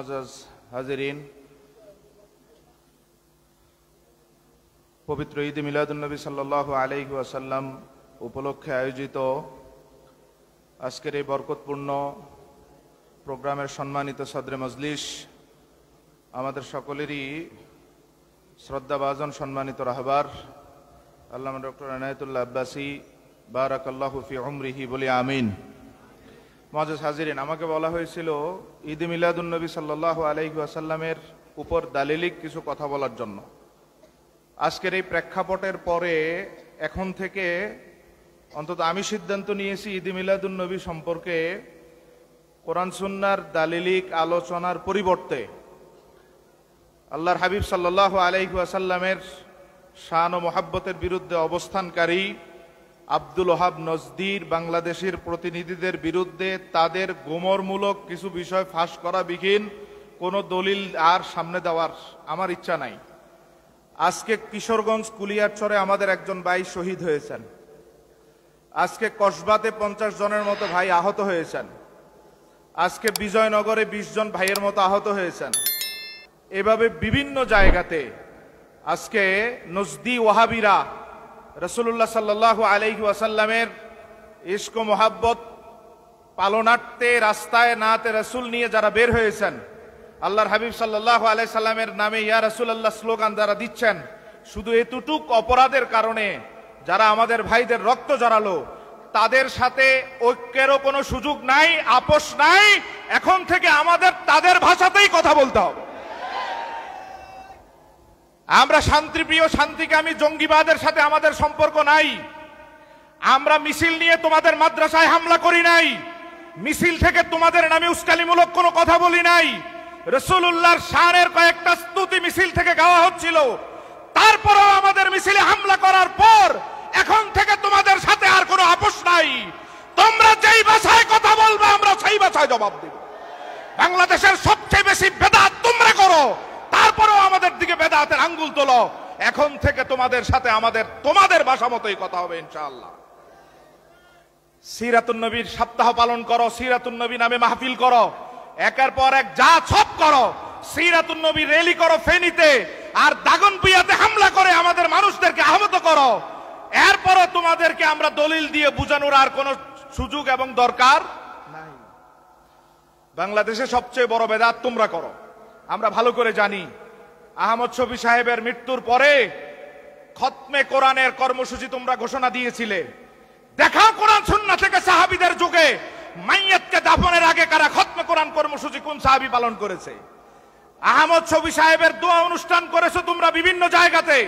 মুআজ্জাজ হাজিরিন, পবিত্র ঈদ মিলাদুন্নবী সাল্লাল্লাহু আলাইহি ওয়াসাল্লাম উপলক্ষে আয়োজিত আজকের এই বরকতপূর্ণ প্রোগ্রামের সম্মানিত সদরে মজলিস, আমাদের সকলেরই শ্রদ্ধাভাজন সম্মানিত রাহবার আল্লামা ডক্টর এনায়েতুল্লাহ আব্বাসী বারাকাল্লাহু ফি উমরিহি বলি আমিন। মুআজ্জাজ হাজিরিন, আমাকে বলা হয়েছিল ঈদ মিলাদুন্নবী সাল্লাল্লাহু আলাইহি ওয়াসাল্লামের উপর দালিলিক কিছু কথা বলার জন্য। আজকের এই প্রেক্ষাপটের পরে এখন থেকে অন্তত আমি সিদ্ধান্ত নিয়েছি ঈদ মিলাদুন্নবী সম্পর্কে কোরআন সুন্নাহর দালিলিক আলোচনার পরিবর্তে আল্লাহর হাবিব সাল্লাল্লাহু আলাইহি ওয়াসাল্লামের শান ও মহাব্বতের বিরুদ্ধে অবস্থানকারী আব্দুল ওহাব নজদির বাংলাদেশের প্রতিনিধিদের বিরুদ্ধে তাদের গোমরমূলক কিছু বিষয় ফাঁস করা বিহীন কোনো দলিল আর সামনে দেওয়ার আমার ইচ্ছা নাই। আজকে কিশোরগঞ্জ কুলিয়ারচরে আমাদের একজন ভাই শহীদ হয়েছেন, আজকে কসবাতে 50 জনের মতো ভাই আহত হয়েছেন, আজকে বিজয়নগরে 20 জন ভাইয়ের মতো আহত হয়েছেন। এভাবে বিভিন্ন জায়গাতে আজকে নজদি ওয়াহাবিরা রাসূলুল্লাহ সাল্লাল্লাহু আলাইহি ওয়াসাল্লামের ইশক ও মোহাব্বত পালনার্থে রাস্তায় নাতে রাসূল নিয়ে যারা বের হয়েছেন, আল্লাহর হাবিব সাল্লাল্লাহু আলাইহি সাল্লামের নামে ইয়া রাসূলুল্লাহ স্লোগান যারা দিচ্ছেন, শুধু এতটুক অপরাধের কারণে যারা আমাদের ভাইদের রক্ত জড়ালো, তাদের সাথে ঐক্যেরও কোনো সুযোগ নাই, আপোষ নাই। এখন থেকে আমাদের তাদের ভাষাতেই কথা বলতে হবে। আমরা শান্তিপ্রিয়, শান্তিকামী, জঙ্গিবাদের সাথে আমাদের সম্পর্ক নাই। আমরা মিছিল নিয়ে তোমাদের মাদ্রাসায় হামলা করি নাই, মিছিল থেকে তোমাদের নামে উস্কানিমূলক কোনো কথা বলি নাই। রাসূলুল্লাহর শানের কয়েকটা স্তুতি মিছিল থেকে গাওয়া হচ্ছিল, তারপরেও আমাদের মিছিলে হামলা করার পর এখন থেকে তোমাদের সাথে আর কোনো আপোষ নাই। তোমরা যেই ভাষায় কথা বলবে আমরা সেই ভাষায় জবাব দেব। বাংলাদেশের সবচেয়ে বেশি বেদাত তোমরা করো, তারপরেও আমাদের দিকে বেদাতের আঙ্গুল তোলো। এখন থেকে তোমাদের সাথে আমাদের তোমাদের ভাষা মতোই কথা হবে ইনশাআল্লাহ। সিরাতুন নবীর সপ্তাহ পালন করো, সিরাতুন নবী নামে মাহফিল করো, একের পর এক যা সব করো। সিরাতুন নবী র্যালি করো ফেনীতে, আর দাগনভূঞাতে হামলা করে আমাদের মানুষদেরকে আহত করো। এরপরও তোমাদেরকে আমরা দলিল দিয়ে বুঝানোর আর কোনো সুযোগ এবং দরকার নাই। বাংলাদেশে সবচেয়ে বড় বেদাত তোমরা করো, আমরা ভালো করে জানি। আহমদ শফী সাহেবের মৃত্যুর পরে খতমে কোরআনের কর্মসূচি তোমরা ঘোষণা দিয়েছিলে। দেখাও কোরআন সুন্নাহ থেকে সাহাবীদের যুগে মাইয়াতকে দাফনের আগে কারা খতমে কোরআন কর্মসূচি কোন সাহাবী পালন করেছে? আহমদ শফী সাহেবের দোয়া অনুষ্ঠান করেছো তোমরা বিভিন্ন জায়গাতে।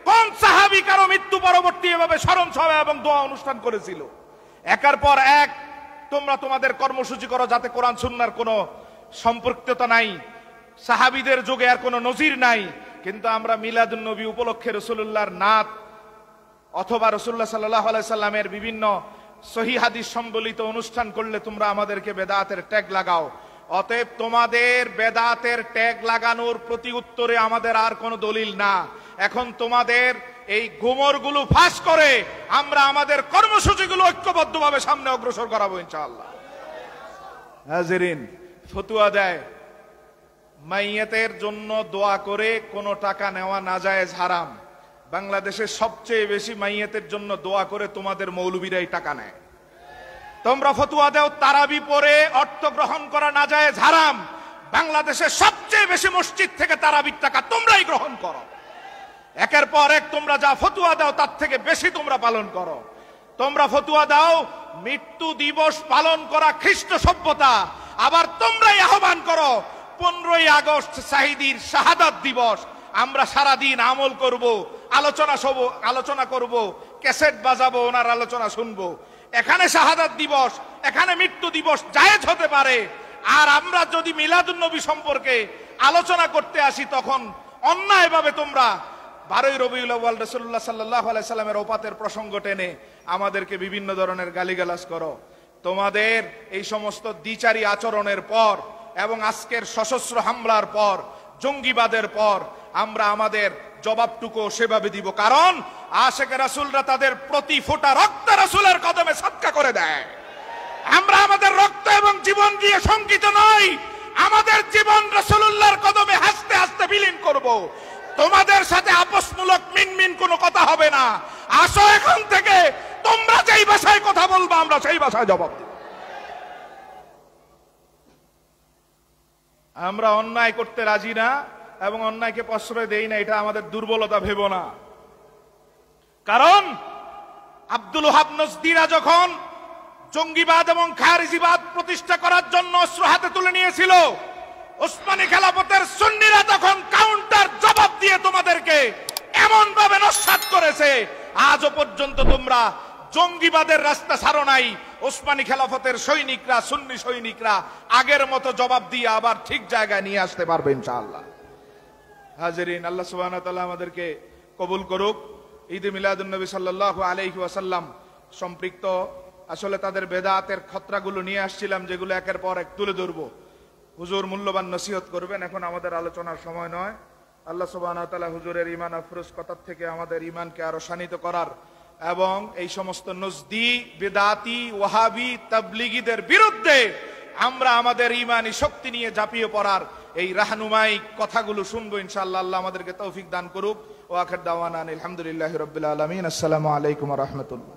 কোন সাহাবী কারো মৃত্যু পরবর্তী এভাবে স্মরণ সভা এবং দোয়া অনুষ্ঠান করেছিল? একের পর এক তোমরা তোমাদের কর্মসূচি করো, যাতে কোরআন সুন্নাহর কোনো সম্পৃক্ততা নাই, সাহাবীদের যুগে আর কোনো নজির নাই। কিন্তু আমরা মিলাদুন নবী উপলক্ষে রাসূলুল্লাহর নাত অথবা রাসূলুল্লাহ সাল্লাল্লাহু আলাইহি সাল্লামের বিভিন্ন সহিহ হাদিস সম্বলিত অনুষ্ঠান করলে তোমরা আমাদেরকে বেদাতের ট্যাগ লাগাও। অতএব তোমাদের বেদাতের ট্যাগ লাগানোর প্রতি উত্তরে আমাদের আর কোনো দলিল না। এখন তোমাদের এই গোমরগুলো ফাঁস করে আমরা আমাদের কর্মসূচিগুলো ঐক্যবদ্ধভাবে সামনে অগ্রসর করাবো ইনশাআল্লাহ। হাজিরিন, ফতোয়া দেয় মাইয়াতের জন্য দোয়া করে কোনো টাকা নেওয়া নাজায়েজ, হারাম। বাংলাদেশে সবচেয়ে বেশি মাইয়াতের জন্য দোয়া করে তোমাদের মৌলবীরাই টাকা নেয়। তোমরা ফতোয়া দাও তারাবি পড়ে অর্থ গ্রহণ করা নাজায়েজ, হারাম। বাংলাদেশে সবচেয়ে বেশি মসজিদ থেকে তারাবির টাকা তোমরাই গ্রহণ করো। একের পর এক তোমরা যা ফতোয়া দাও তার থেকে বেশি তোমরা পালন করো। তোমরা ফতোয়া দাও মৃত্যু দিবস পালন করা খ্রিস্ট সভ্যতা, আবার তোমরাই আহ্বান করো 15ই আগস্ট শাহিদীর শাহাদাত দিবস। আমরা সারাদিন আমল করব, আলোচনা করব, ক্যাসেট বাজাবো, ওনার আলোচনা শুনবো। এখানে শাহাদাত দিবস, এখানে মৃত্যু দিবস জায়েজ হতে পারে। আর আমরা যদি মিলাদুন নবী সম্পর্কে আলোচনা করতে আসি তখন অন্যায়ভাবে তোমরা 12ই রবিউল আউয়াল রাসূলুল্লাহ সাল্লাল্লাহু আলাইহি সাল্লামের ওফাতের প্রসঙ্গ টেনে আমাদেরকে বিভিন্ন ধরনের গালিগালাজ করো। তোমাদের এই সমস্ত দ্বিচারী আচরণের পর এবং আজকের সশস্ত্র হামলার পর, জঙ্গিবাদের পর আমরা আমাদের জবাবটুকু সেভাবে দিব। কারণ আশিকে রাসূলরা তাদের প্রতি ফোঁটা রক্ত রাসূলের কদমে সদকা করে দেয়। আমরা আমাদের রক্ত এবং জীবন দিয়ে শঙ্কিত নই। আমাদের জীবন রাসূলুল্লাহর কদমে হাসতে হাসতে বিলীন করব। তোমাদের সাথে আপোষমূলক মিনমিন কোনো কথা হবে না। আসো এখন থেকে তোমরা যেই ভাষায় কথা বলবা আমরা সেই ভাষায় জবাব দেব। আমরা অন্যায় করতে রাজি না এবং অন্যায়কে প্রশ্রয় দেই না, এটা আমাদের দুর্বলতা ভেবো না। কারণ আব্দুল ওহাব নজদিরা যখন জঙ্গিবাদ এবং খারিজিবাদ প্রতিষ্ঠা করার জন্য অস্ত্র হাতে তুলে নিয়েছিল, ওসমানী খেলাফতের সুন্নিরা তখন কাউন্টার জবাব দিয়ে তোমাদেরকে এমন ভাবে নস্যাৎ করেছে, আজও পর্যন্ত তোমরা জঙ্গিবাদের রাস্তা ছাড়ো নাই। ওসমানী খেলাফতের সৈনিকরা, সুন্নি সৈনিকরা আগের মতো জবাব দিয়ে আবার ঠিক জায়গায় নিয়ে আসতে পারবে ইনশাআল্লাহ। হাজেরিন, আল্লাহ সুবহানাহু ওয়া তাআলা আমাদেরকে কবুল করুক। ঈদে মিলাদুন নবী সাল্লাল্লাহু আলাইহি ওয়াসাল্লাম সম্পৃক্ত আসলে তাদের বেদাতের খতরাগুলো নিয়ে আসছিলাম, যেগুলো একের পর এক তুলে ধরবো। হুজুর মূল্যবান নসিহত করবেন, এখন আমাদের আলোচনার সময় নয়। আল্লাহ সুবহানাহু ওয়া তাআলা হুজুরের ঈমান আফরোজ কথার থেকে আমাদের ঈমানকে আরো শানিত করার এবং এই সমস্ত নজদি, বেদাতি, ওয়াহাবি, তাবলিগীদের বিরুদ্ধে আমরা আমাদের ঈমানি শক্তি নিয়ে ঝাঁপিয়ে পড়ার এই রাহনুমাই কথাগুলো শুনবো ইনশাআল্লাহ। আল্লাহ আমাদেরকে তৌফিক দান করুক। ওয়া আখির দাওয়ানা আলহামদুলিল্লাহি রাব্বিল আলামিন। আসসালামু আলাইকুম ওয়া রাহমাতুল্লাহ।